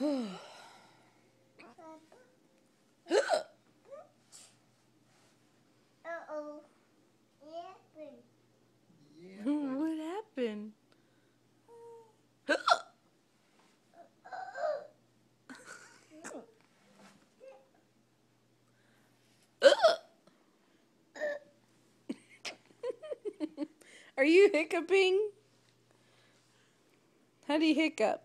Uh-oh. Yeah. What happened? Are you hiccuping? How do you hiccup?